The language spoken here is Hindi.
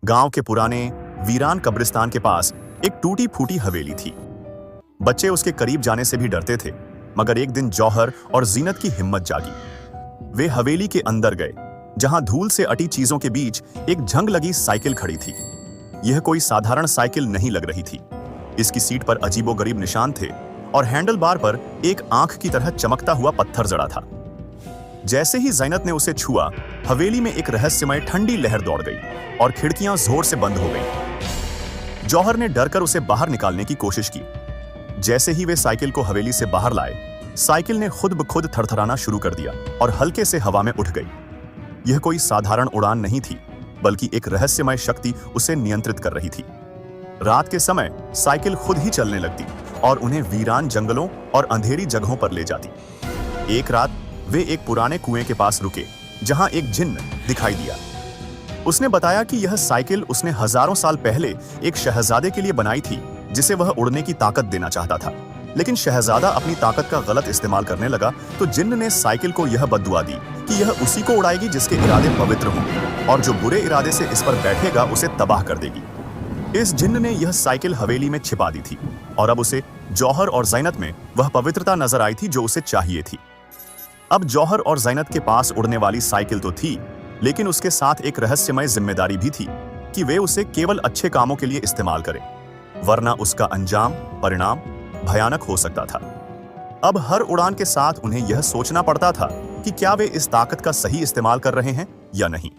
गांव के पुराने वीरान कब्रिस्तान के पास एक टूटी फूटी हवेली थी। बच्चे उसके करीब जाने से भी डरते थे, मगर एक दिन जौहर और जीनत की हिम्मत जागी। वे हवेली के अंदर गए, जहां धूल से अटी चीजों के बीच एक जंग लगी साइकिल खड़ी थी। यह कोई साधारण साइकिल नहीं लग रही थी। इसकी सीट पर अजीबोगरीब निशान थे और हैंडल बार पर एक आंख की तरह चमकता हुआ पत्थर जड़ा था। जैसे ही ज़ैनत ने उसे छुआ, हवेली में एक रहस्यमय ठंडी लहर दौड़ गई और खिड़कियां जोर से बंद हो गईं। जौहर ने डरकर उसे बाहर निकालने की कोशिश की। जैसे ही वे साइकिल को हवेली से बाहर लाए, साइकिल ने खुद ब खुद थरथराना शुरू कर दिया और हल्के से हवा में उठ गई। यह कोई साधारण उड़ान नहीं थी, बल्कि एक रहस्यमय शक्ति उसे नियंत्रित कर रही थी। रात के समय साइकिल खुद ही चलने लगती और उन्हें वीरान जंगलों और अंधेरी जगहों पर ले जाती। एक रात वे एक पुराने कुएं के पास रुके, जहां एक जिन्न दिखाई दिया। उसने बताया कि यह साइकिल उसने हजारों साल पहले एक शहजादे के लिए बनाई थी, जिसे वह उड़ने की ताकत देना चाहता था। लेकिन शहजादा अपनी ताकत का गलत इस्तेमाल करने लगा, तो जिन्न ने साइकिल को यह बद्दुआ दी कि यह उसी को उड़ाएगी जिसके इरादे पवित्र हों, और जो बुरे इरादे से इस पर बैठेगा उसे तबाह कर देगी। इस जिन्न ने यह साइकिल हवेली में छिपा दी थी और अब उसे जौहर और ज़ैनत में वह पवित्रता नजर आई थी जो उसे चाहिए थी। अब जौहर और ज़ैनत के पास उड़ने वाली साइकिल तो थी, लेकिन उसके साथ एक रहस्यमय जिम्मेदारी भी थी कि वे उसे केवल अच्छे कामों के लिए इस्तेमाल करें, वरना उसका परिणाम भयानक हो सकता था। अब हर उड़ान के साथ उन्हें यह सोचना पड़ता था कि क्या वे इस ताकत का सही इस्तेमाल कर रहे हैं या नहीं।